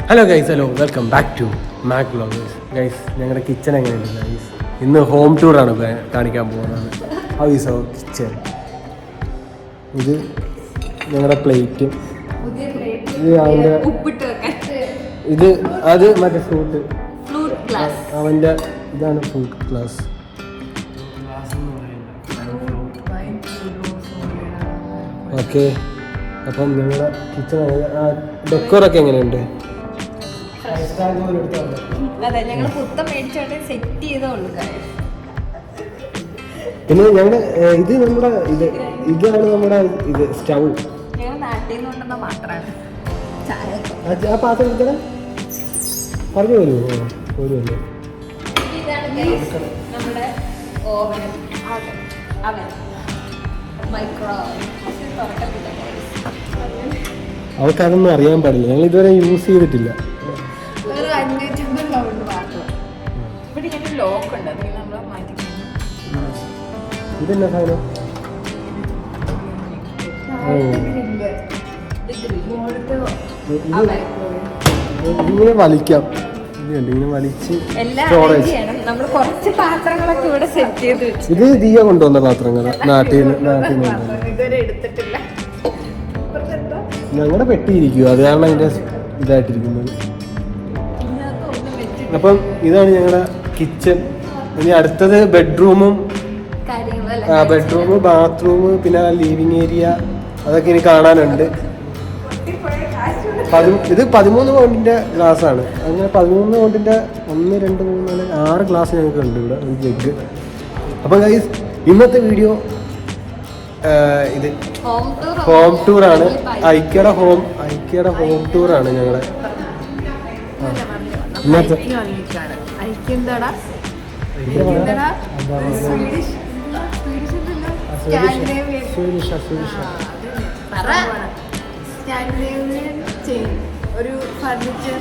Hello guys, hello, welcome back to Mac vloggers. Guys, ഞങ്ങളുടെ kitchen എങ്ങനെയുണ്ട് guys? ഇന്ന് home ടൂറാണ് കാണിക്കാൻ പോകുന്നത്. How is our kitchen? ഇത് ഞങ്ങളുടെ പ്ലേറ്റും, ഇത് അവൻ്റെ ഇത് അത് മറ്റേ ഫ്രൂട്ട് അവൻ്റെ ഇതാണ് ഫ്രൂട്ട് ഗ്ലാസ്. ഓക്കെ, അപ്പം ഞങ്ങളുടെ കിച്ചൺ ഡെക്കോറൊക്കെ എങ്ങനെയുണ്ട്? അതെ, ഞങ്ങൾ പുത്തം മേടിച്ചോണ്ട് സെറ്റ് ചെയ്തോളൂ. പിന്നെ ഞങ്ങളുടെ ഇത് നമ്മുടെ ഇതാണ് നമ്മുടെ ഇത് സ്റ്റൗ. ഞങ്ങൾ നാട്ടിൽ നിന്ന് കൊണ്ടുവന്ന മാത്രമാണ്. ആ പാത്രം എടുത്തേ പറഞ്ഞു വരുമോ? വരുമല്ലോ. ഇതാണ് നമ്മുടെ ഓവൻ, അവൻ മൈക്രോ അവർക്കതൊന്നും അറിയാൻ പാടില്ല. ഞങ്ങൾ ഇതുവരെ യൂസ് ചെയ്തിട്ടില്ല. ഒരു 550 റൗണ്ട് മാത്രം. ഇവിടെ ഇങ്ങനെ ലോക്ക് ഉണ്ട്, അത് നമ്മൾ മാറ്റി. ഇതെന്നാ സാധനം? ഇങ്ങനെ വലിക്കാം. ഇങ്ങനെ വലിച്ച് സ്റ്റോറേജ്. നമ്മൾ കുറച്ച് പാത്രങ്ങളൊക്കെ ഇവിടെ സെറ്റ് ചെയ്ത് വെച്ചു. ഇത് ദിയ കൊണ്ടുവന്ന പാത്രങ്ങൾ നാട്ടിൽ നിന്ന് ഇതുവരെ എടുത്തിട്ടില്ല. ഞങ്ങളുടെ പെട്ടിയിരിക്കുക, അത് കാരണം അതിൻ്റെ ഇതായിട്ടിരിക്കുന്നത്. അപ്പം ഇതാണ് ഞങ്ങളുടെ കിച്ചൺ. ഇനി അടുത്തത് ബെഡ്റൂമും, ബാത്റൂം, പിന്നെ ലിവിങ് ഏരിയ, അതൊക്കെ ഇനി കാണാനുണ്ട്. ഇത് 13 പൗണ്ടിൻ്റെ ഗ്ലാസ്സാണ്. അങ്ങനെ 13 പൗണ്ടിൻ്റെ 1, 2, 3, 4, 6 ഗ്ലാസ് ഞങ്ങൾക്ക് ഉണ്ട് ഇവിടെ, ഒരു ജഗ്. അപ്പം ഗൈസ്, ഇന്നത്തെ വീഡിയോ ഇത് ഹോം ടൂറാണ്. ഐക്യയുടെ ഹോം ടൂറാണ് ഞങ്ങളുടെ ഇന്നത്തെ. ഒരു ഫർണിച്ചർ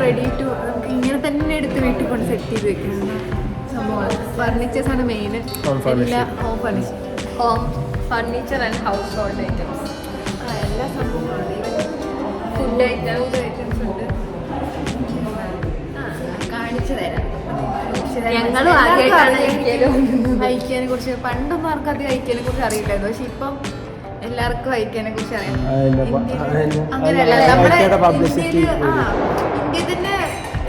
റെഡി ടു നമുക്ക് ഇങ്ങനെ തന്നെ എടുത്ത് വീട്ടിൽ കൊണ്ട് സെറ്റ് ചെയ്ത് വെക്കുന്ന സംഭവമാണ്. ഫർണിച്ചേഴ്സ് ആണ് മെയിൻ. എല്ലാ home furniture and house hold items, എല്ലാ സംഭവങ്ങളും. ഫുഡ് ഐറ്റംസ് ഉണ്ട്. കാണിച്ചു തരാം. ഞങ്ങളും ഐക്യനെ കുറിച്ച് പണ്ടൊന്നും ആർക്കും അധികം ഐക്യനെ കുറിച്ച് അറിയില്ലായിരുന്നു, പക്ഷെ ഇപ്പം എല്ലാവർക്കും ഐക്യനെ കുറിച്ച് അറിയാം. അങ്ങനെയല്ല, നമ്മുടെ ഇന്ത്യയിൽ തന്നെ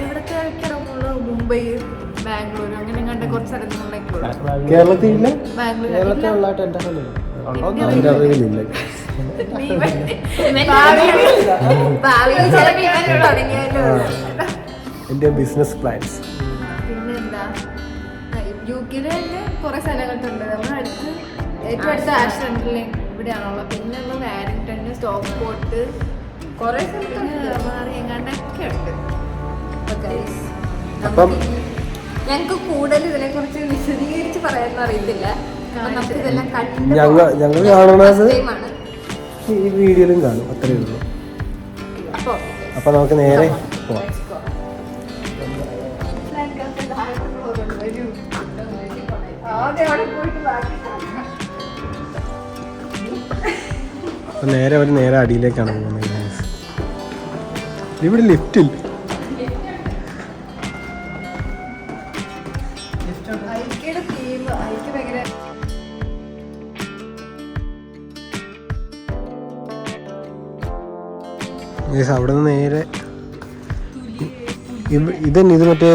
എവിടത്തെ ഐക്യമുള്ള മുംബൈ, ബാംഗ്ലൂർ, അങ്ങനെ കണ്ട കുറച്ച് സ്ഥലങ്ങളിലൊക്കെ. കേരളത്തിലില്ല, എന്റെ ബിസിനസ് പ്ലാൻസ്. പിന്നെന്താ, യുകെയില് തന്നെ കുറെ സ്ഥലങ്ങളുണ്ട്. നമ്മുടെ അടുത്ത് ഏറ്റവും അടുത്ത ആഷ്ലൻഡിൽ ഇവിടെയാണുള്ളത്. പിന്നെ വാരിങ്ടണ്, സ്റ്റോക്ക്പോർട്ട്, കുറെ എങ്ങാണ്ടൊക്കെ ഉണ്ട്. ഞങ്ങൾക്ക് കൂടുതൽ ഇതിനെ കുറിച്ച് വിശദീകരിച്ച് പറയാനൊന്നും അറിയത്തില്ല. നമുക്ക് ഇതെല്ലാം ഞങ്ങൾ കാണുന്നത് ഈ വീഡിയോയിലും കാണും, അത്രയേ ഉള്ളൂ. അപ്പൊ നമുക്ക് നേരെ പോവാം. അപ്പൊ നേരെ അടിയിലേക്കാണ് പോകുന്നത്. ഇവിടെ ലിഫ്റ്റ് ഇല്ല. അവിടെ നിന്ന് നേരെ ഇതന്നെ, ഇത് മറ്റേ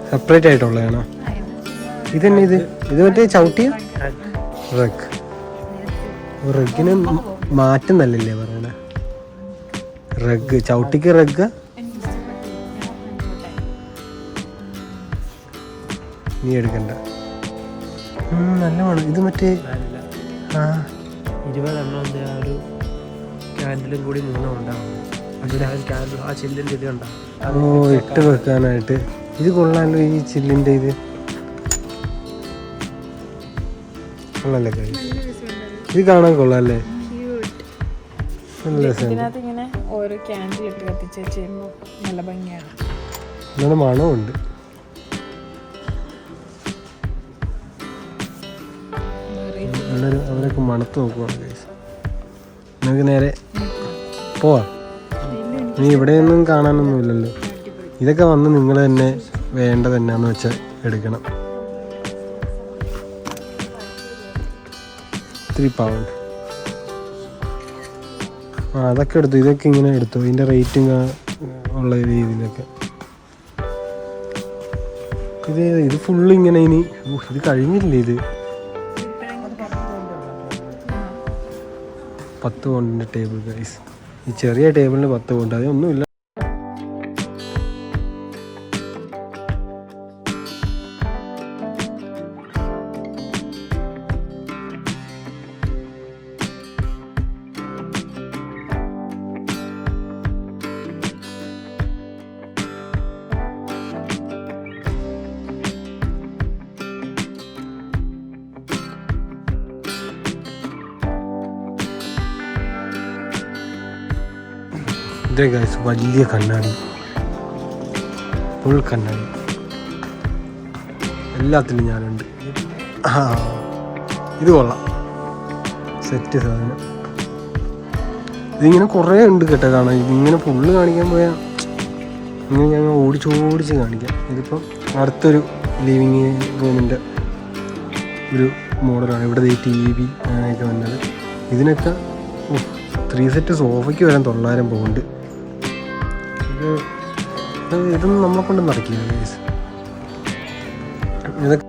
സെപ്പറേറ്റ് ആയിട്ടുള്ളതാണോ? ഇതന്നെ ഇത് മറ്റേ ചവിട്ടിയ റഗ്ഗിന് മാറ്റുന്നല്ലേ പറയണേ? റഗ് ചവിട്ടിക്ക് റഗ് നീ എടുക്കണ്ട. നല്ല വേണം ഇത്. മറ്റേ 20 എണ്ണം ഒരു ക്യാൻഡിലും കൂടി 3 ഉണ്ടാവും. ആ ചില്ലിൻ്റെ ഇത് ഉണ്ടാവും. ഓ, ഇട്ട് വെക്കാനായിട്ട് ഇത് കൊള്ളാമല്ലോ. ഈ ചില്ലിൻ്റെ ഇത് കൊള്ളാല്ലേ? ഇത് കാണാൻ കൊള്ളാല്ലേ? നല്ല രസമുണ്ട്. ഇങ്ങനെ ഓരോ ക്യാൻഡിൽ ഇട്ട് കത്തിച്ച് ചെയ്യുമ്പോൾ നല്ല ഭംഗിയാണ്. നല്ല മണമുണ്ട്. അവരൊക്കെ മണത്ത് നോക്കുവാണ് ഗൈസ്. നമുക്ക് നേരെ പോവാം. ഇനി ഇവിടെയൊന്നും കാണാനൊന്നുമില്ലല്ലോ. ഇതൊക്കെ വന്ന് നിങ്ങൾ തന്നെ വേണ്ടത് എന്നാന്ന് വെച്ചാൽ എടുക്കണം. 3 പൗണ്ട്. അതൊക്കെ എടുത്തു. ഇതൊക്കെ ഇങ്ങനെ എടുത്തു. ഇതിൻ്റെ റേറ്റിംഗ് ഉള്ള രീതിയിലൊക്കെ. ഇത് ഫുള്ള് ഇങ്ങനെ ഇനി ഇത് കഴിഞ്ഞില്ലേ? ഇത് 10 പൗണ്ടിൻ്റെ ടേബിൾ ഗൈസ്. ഈ ചെറിയ ടേബിളിന് 10 പൗണ്ട്. അതൊന്നുമില്ല. ഇതേ ഗൈസ്, വലിയ കണ്ണാടി, ഫുൾ കണ്ണാടി, എല്ലാത്തിനും ഞാനുണ്ട്. ഇത് കൊള്ളാം, സെറ്റ് സാധനം. ഇതിങ്ങനെ കുറേ ഉണ്ട് കേട്ടോ കാണാൻ. ഇതിങ്ങനെ ഫുള്ള് കാണിക്കാൻ പോയാൽ ഇങ്ങനെ ഞങ്ങൾ ഓടിച്ച് കാണിക്കാം. ഇതിപ്പം അടുത്തൊരു ലിവിങ് റൂമിൻ്റെ ഒരു മോഡലാണ്. ഇവിടെ TV അങ്ങനെയൊക്കെ വന്നത്. ഇതിനൊക്കെ 3 സെറ്റ് സോഫയ്ക്ക് വരാൻ 900 പൗണ്ട്. ഇതൊന്നും നമ്മളെ കൊണ്ട് നടക്കില്ല ഗൈസ്. ഇതൊക്കെ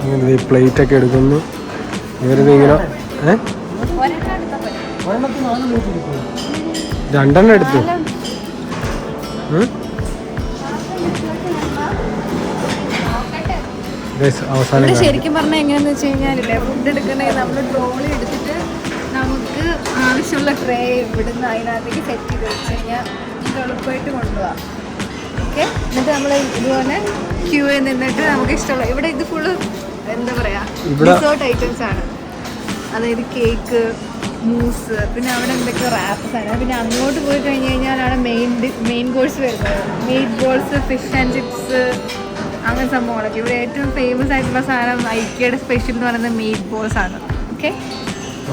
അങ്ങനെ പ്ലേറ്റൊക്കെ എടുക്കുന്നു. ഇവരിത് ഇങ്ങനെ 2 എടുത്തു. അവസാനം ശരിക്കും പറഞ്ഞാൽ എങ്ങനെയാന്ന് വെച്ച് കഴിഞ്ഞാലില്ലേ, ഫുഡ് എടുക്കണമെങ്കിൽ നമ്മൾ ട്രോളി എടുത്തിട്ട് നമുക്ക് ആവശ്യമുള്ള ട്രേ ഇവിടുന്ന് അതിനകത്തേക്ക് സെറ്റ് ചെയ്ത് വെച്ച് കഴിഞ്ഞാൽ നമുക്ക് എളുപ്പമായിട്ട് കൊണ്ടുപോകാം. ഓക്കെ, എന്നിട്ട് നമ്മൾ ഇതുപോലെ ക്യൂവിൽ നിന്നിട്ട് നമുക്ക് ഇഷ്ടമുള്ള ഇവിടെ ഇത് ഫുള്ള് എന്താ പറയാ ഡിസേർട്ട് ഐറ്റംസ് ആണ്. അതായത് കേക്ക്, മൂസ്, പിന്നെ അവിടെ എന്തൊക്കെയോ റാപ്സ് ആണ്. പിന്നെ അങ്ങോട്ട് പോയി കഴിഞ്ഞ് കഴിഞ്ഞാലാണ് മെയിൻ കോഴ്സ് വരുന്നത്. Meet balls, fish and chips, അങ്ങനെ സംഭവങ്ങളൊക്കെ. ഇവിടെ ഏറ്റവും ഫേമസ് ആയിട്ടുള്ള സാധനം ഐക്യയുടെ സ്പെഷ്യൽ എന്ന് പറയുന്നത് മീറ്റ് ബോൾസ് ആണ്. ഓക്കെ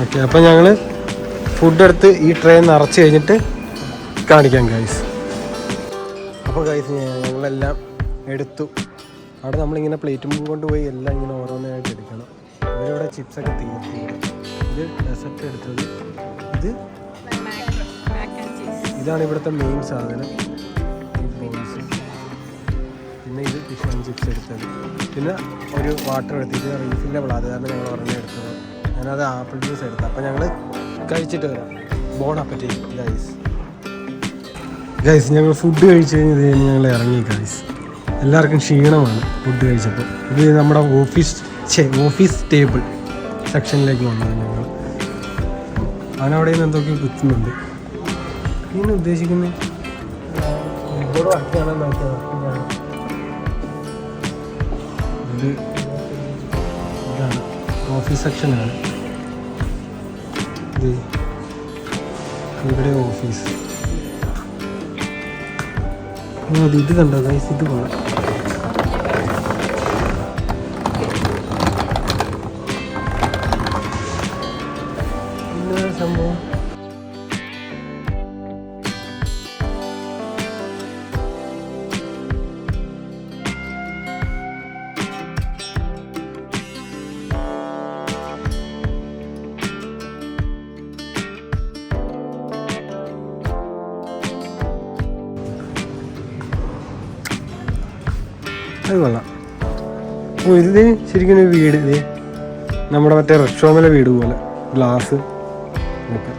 ഓക്കെ, അപ്പം ഞങ്ങൾ ഫുഡ് എടുത്ത് ഈ ട്രേ നിറച്ച് കഴിഞ്ഞിട്ട് കാണിക്കാം ഗൈസ്. അപ്പോൾ ഗൈസ് ഞങ്ങളെല്ലാം എടുത്തു. അവിടെ നമ്മളിങ്ങനെ പ്ലേറ്റും കൊണ്ടുപോയി എല്ലാം ഇങ്ങനെ ഓരോന്നായിട്ട് എടുക്കണം. ഇവരിവിടെ ചിപ്സൊക്കെ തീർത്തി. ഇത് ഡെസർട്ട് എടുത്തത്. ഇതാണ് ഇവിടുത്തെ മെയിൻ സാധനം, ബോൾസ്. പിന്നെ ഇത് ഫിഷ് ആൻഡ് ചിപ്സ് എടുത്തത്. പിന്നെ ഒരു വാട്ടർ എടുത്തിട്ട് റീഫില്ലബിൾ, അത് കാരണം ഞങ്ങൾ ഒരെണ്ണം എടുത്തത്. ഞാനത് ആപ്പിൾ ജ്യൂസ് എടുത്തത്. അപ്പോൾ ഞങ്ങൾ കഴിച്ചിട്ട് വരാം. Bon appetit guys. ഞങ്ങൾ ഫുഡ് കഴിച്ച് കഴിഞ്ഞ് ഞങ്ങൾ ഇറങ്ങി ഗൈസ്. എല്ലാവർക്കും ക്ഷീണമാണ് ഫുഡ് കഴിച്ചപ്പോൾ. ഇത് നമ്മുടെ ഓഫീസ് ടേബിൾ സെക്ഷനിലേക്ക് വന്നത് ഞങ്ങൾ. അവനവിടെ നിന്ന് എന്തൊക്കെയോ കുത്തുന്നുണ്ട്. ഇങ്ങനെ ഉദ്ദേശിക്കുന്നത് ഇവിടെ വർക്കാണ് നോക്കിയത്. ഇതാണ് ഓഫീസ് സെക്ഷനാണ്. ഇവിടെ ഓഫീസ്. ഇത് കണ്ടോ ഗൈസ്, ഇത് കൊള്ളാം. സംഭവം അത് കൊള്ളാം. ഓ, ഇത് ശരിക്കും ഒരു വീട്. ഇത് നമ്മുടെ മറ്റേ റെസ്റ്റോറൻറ്റിലെ വീട് പോലെ, ഗ്ലാസ് ഒക്കെ.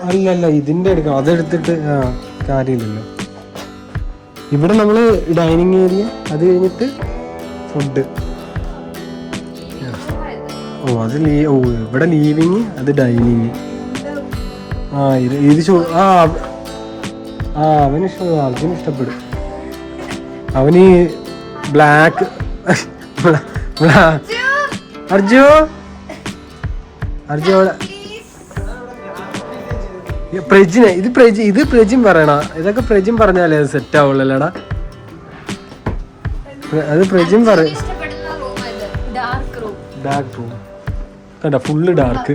അല്ലല്ല, ഇതിൻ്റെ എടുക്കാം. അതെടുത്തിട്ട് കാര്യമില്ലല്ലോ. ഇവിടെ നമ്മൾ ഡൈനിങ് ഏരിയ, അത് കഴിഞ്ഞിട്ട് ഫുഡ്. അത് ഇവിടെ ലീവിങ്, അത് ഡൈനിങ്. ഇത് അവന് അർജുന് ഇഷ്ടപ്പെടും. അവന് ബ്ലാക്ക് അർജു പ്രജിനെ ഇത് പ്രജിൻ പറയണ. ഇതൊക്കെ പ്രജിൻ പറഞ്ഞാലേ അത് സെറ്റ് ആവുള്ളൂടാ. അത് പ്രജിൻ പറയും. ഡാർക്ക് റൂം കണ്ട, ഫുള്ള് ഡാർക്ക്.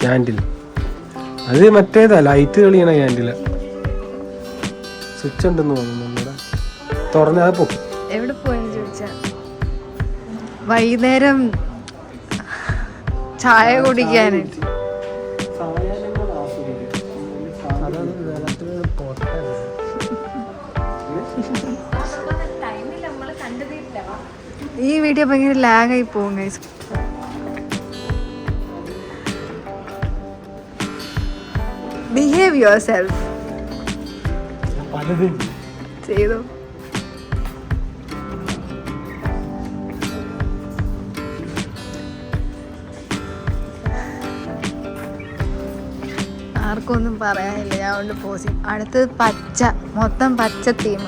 ക്യാൻഡിൽ അത് മറ്റേതാ, ലൈറ്റ് തെളിയണ ക്യാൻഡില. സ്വിച്ച് ഉണ്ടെന്ന് തോന്നുന്നു. തുറന്നത് പൊക്കും. എവിടെ പോയെന്ന് ചോദിച്ചാ വൈകുന്നേരം ചായ കുടിക്കാനായിട്ട്. ഈ വീഡിയോ ഭയങ്കര ലാഗായി പോകും ഗൈസ്. ബിഹേവ് യുവർ സെൽഫ് ചെയ്തോ. ആർക്കൊന്നും പറയാനില്ല, ഞാൻ കൊണ്ട് പോസി. അടുത്തത് പച്ച, മൊത്തം പച്ച തീം.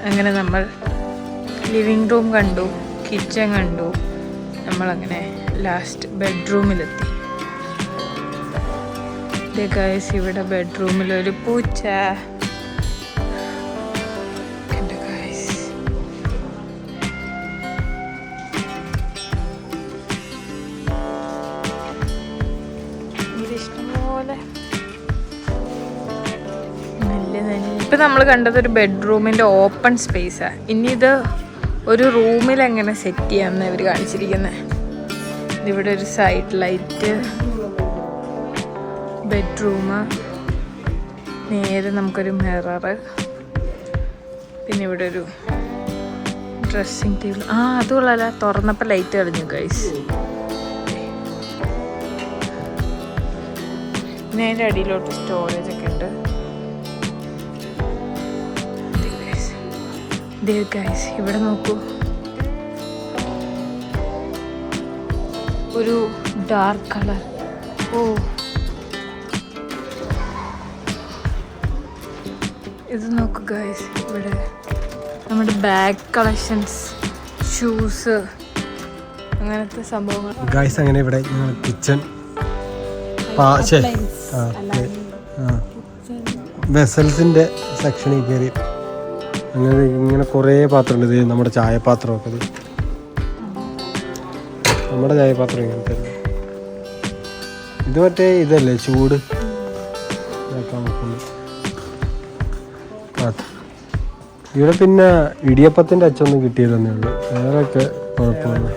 അങ്ങനെ നമ്മൾ ലിവിങ് റൂം കണ്ടു, കിച്ചൺ കണ്ടു. നമ്മളങ്ങനെ ലാസ്റ്റ് ബെഡ്റൂമിലെത്തി. ഗൈസ് ഇവിടെ ബെഡ്റൂമിലൊരു പൂച്ച. ഇതിഷ്ടംപോലെ ഇപ്പം നമ്മൾ കണ്ടത് ഒരു ബെഡ്റൂമിൻ്റെ ഓപ്പൺ സ്പേസാണ്. ഇനി ഇത് ഒരു റൂമിൽ എങ്ങനെ സെറ്റ് ചെയ്യാമെന്ന് ഇവർ കാണിച്ചിരിക്കുന്നത്. ഇവിടെ ഒരു സൈഡ് ലൈറ്റ്, ബെഡ്റൂം, നേരെ നമുക്കൊരു മിററ്, പിന്നെ ഇവിടെ ഒരു ഡ്രസ്സിങ് ടേബിൾ. അതുകൊള്ളല്ല, തുറന്നപ്പോൾ ലൈറ്റ് കളിഞ്ഞു ഗൈസ്. പിന്നെ അതിൻ്റെ അടിയിലോട്ട് സ്റ്റോറേജ് ഒക്കെ ഉണ്ട്. ഗൈസ് ഇവിടെ നോക്കൂ, ഒരു ഡാർക്ക് കളർ. ഇത് നോക്കൂ ഗൈസ്, ഇവിടെ നമ്മുടെ ബാഗ് കളക്ഷൻസ്, ഷൂസ്, അങ്ങനത്തെ സംഭവങ്ങൾ. ഗൈസ് അങ്ങനെ ഇവിടെ കിച്ചൺ വെസൽസിന്റെ സെക്ഷനിൽ കയറി. അങ്ങനെ ഇങ്ങനെ കുറേ പാത്രമുണ്ട്. ഇത് നമ്മുടെ ചായപാത്രമൊക്കെ, നമ്മുടെ ചായപാത്രം ഇങ്ങനത്തെ. ഇത് മറ്റേ ഇതല്ലേ, ചൂട് ഇവിടെ. പിന്നെ ഇടിയപ്പത്തിൻ്റെ അച്ചൊന്നും കിട്ടിയതെന്നേ ഉള്ളൂ, വേറെയൊക്കെ കുഴപ്പമില്ല.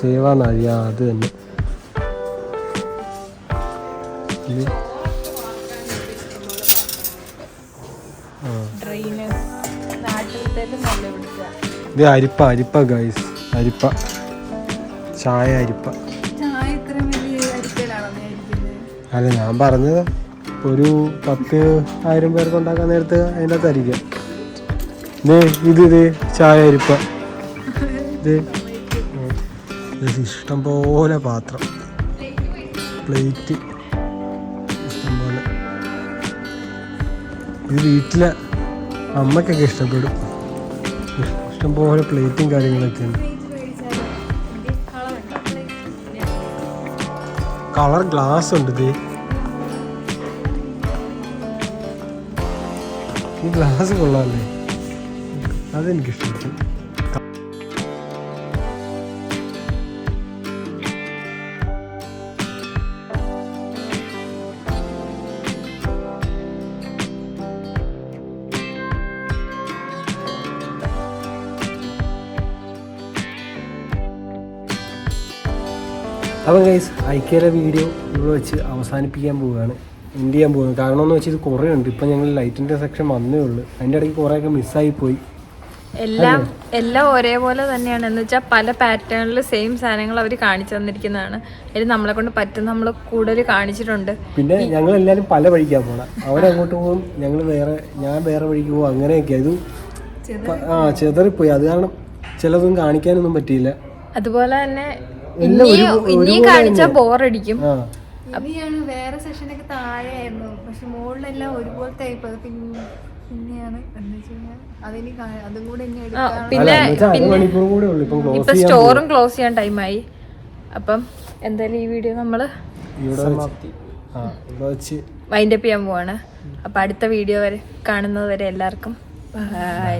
സേവാനാഴി, അത് തന്നെ. ഇത് അരിപ്പ ഗൈസ്, അരിപ്പ ചായ, അരിപ്പ. അല്ല, ഞാൻ പറഞ്ഞത് ഒരു 10,000 പേർക്ക് ഉണ്ടാക്കാൻ നേരത്ത് അതിൻ്റെ അകത്ത് അരിക്കാം. ഇത് ചായ, അരിപ്പ. ഇത് ഇഷ്ടം പോലെ പാത്രം, പ്ലേറ്റ് ഇഷ്ടം പോലെ. ഇത് വീട്ടിലെ അമ്മക്കൊക്കെ ഇഷ്ടപ്പെടും. ഇഷ്ടംപോലെ പ്ലേറ്റും കാര്യങ്ങളൊക്കെ ഉണ്ട്. കളർ ഗ്ലാസ് ഉണ്ട്. ഈ ഗ്ലാസ് കൊള്ളാമല്ലേ, അതെനിക്കിഷ്ടപ്പെട്ടു. അപ്പം ഗൈസ് ഐക്യയിലെ വീഡിയോ ഇവിടെ വെച്ച് അവസാനിപ്പിക്കാൻ പോവുകയാണ്, എൻഡ് ചെയ്യാൻ പോകുന്നത്. കാരണം എന്ന് വെച്ചാൽ ഇത് കുറേ ഉണ്ട്. ഇപ്പം ഞങ്ങൾ ലൈറ്റിൻ്റെ സെക്ഷൻ വന്നേ ഉള്ളൂ, അതിൻ്റെ ഇടയ്ക്ക് കുറേയൊക്കെ മിസ്സായിപ്പോയി. എല്ലാം ഒരേപോലെ തന്നെയാണ്. എന്ന് വെച്ചാൽ പല പാറ്റേണിൽ സെയിം സാധനങ്ങൾ അവർ കാണിച്ചു തന്നിരിക്കുന്നതാണ്. അതിൽ നമ്മളെ കൊണ്ട് പറ്റുന്ന നമ്മൾ കൂടുതൽ കാണിച്ചിട്ടുണ്ട്. പിന്നെ ഞങ്ങൾ എല്ലാവരും പല വഴിക്കാണ് പോകണം. അവരങ്ങോട്ട് പോകും, ഞാൻ വേറെ വഴിക്ക് പോകും, അങ്ങനെയൊക്കെ. ഇത് ചെതറിപ്പോയി. അത് കാരണം ചിലതൊന്നും കാണിക്കാനൊന്നും പറ്റിയില്ല. അതുപോലെ തന്നെ ഇനിയും കാണിച്ചാൽ ബോറടിക്കും. ഇനിയാണ് വേറെ സെഷനൊക്കെ താഴെയായിരുന്നു, പക്ഷെ മുകളിലെല്ലാം ഒരുപോലത്തെ ആയിപ്പോയത്. പിന്നെയാണ് അതും കൂടെ പിന്നെ ഇപ്പൊ സ്റ്റോറും ക്ലോസ് ചെയ്യാൻ ടൈമായി. അപ്പം എന്തായാലും ഈ വീഡിയോ നമ്മള് വൈൻഡപ്പ് ചെയ്യാൻ പോവാണ്. അപ്പൊ അടുത്ത വീഡിയോ വരെ കാണുന്നത് വരെ എല്ലാവർക്കും ബൈ.